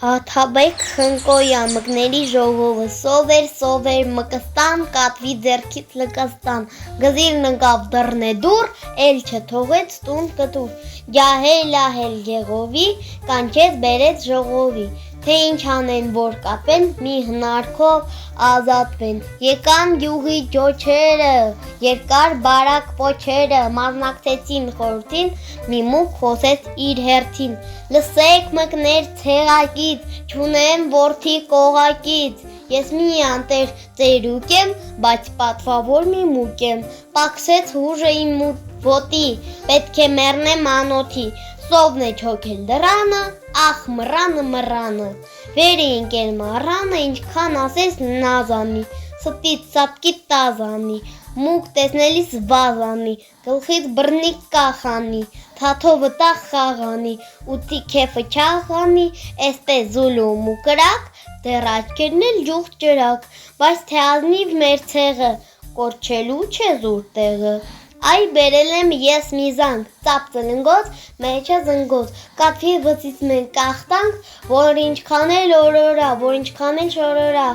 Աթաբեկ Խնկոյան մկների ժողովը սովեր մկստան կատվի ձեռքից լկստան գզիրն ընկավ դռնե դուռ էլ չթողեց տուն կտուր ջահել Եղովի կանչեց բերեց ժողովի թե ինչ անեն որ կապեն մի հնարքով ազատվեն եկան գյուղի ջոչերը երկար բարակ պոչերը մարնակցեցին խորհրդին մի մուկ խոսեց իր հերթին լսեք մկներ ցեղակից չունեմ որդի կողակից ես մի անտեր ծերուկ եմ բայց պատվավոր մի մուկ եմ պակսեց հուժը իմ ոտի պետք է մեռնեմ անոթի Սովն է չոքել դռանը, ախ մռանը, վեր է ընկել մառանը, ինչքան ասես նազանի, ստից սատկից տազանի, մուկ տեսնելիս վազանի, գլխից բռնիկ կախանի, թաթովը տախ խաղանի, ուտի քեֆը չաղանի, էսպես զուլում ու կրակ, դեռ աչքերն էլ ջուղ ջրակ, բայց թե ազնիվ մեր ցեղը, կորչելու չէ զուր տեղը Այ բերել եմ ես մի զանգ, ծապ ծլնգոց, մեջը զնգոց, կատվի վծից մենք կախտանք, որ ինչքան էլ օրորա, որ ինչքան էլ շորորա,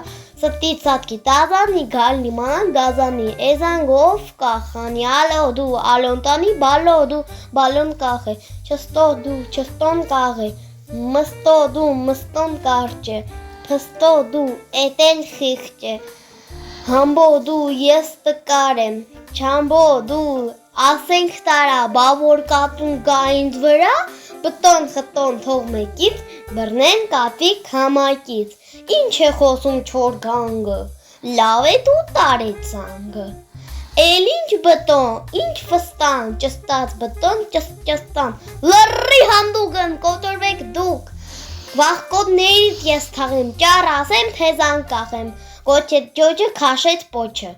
ստից սատկի տազանի, գալ նիմանան գազանի, էզանգով կախանի, ալո դու, ալոնտանի, բալո դու, բալոն կախ է, չստո դու, չստոն կաղ է, մստո դու, մստոն կարճ է, փստո դու, էտել խիղճ է, Համբո դու ես տկար եմ, չամբո դու ասենք տարա, բա որ կատուն գա ինձ վրա, բտոն խտոն թող մեկից, բռնեն կատի քամակից, ինչ է խոսում չոր գանգը, լավ է դու տարեց զանգը, էլ ինչ բտոն, ինչ ֆստան, ճստած բտոն, ճստան, լռի հանդուգն, կոտորվեք դուք, վախկոտներից ես թաղեմ, ճար ասեմ, թե զանգ կախեմ, Կոչեց ջոջը քաշեց պոչը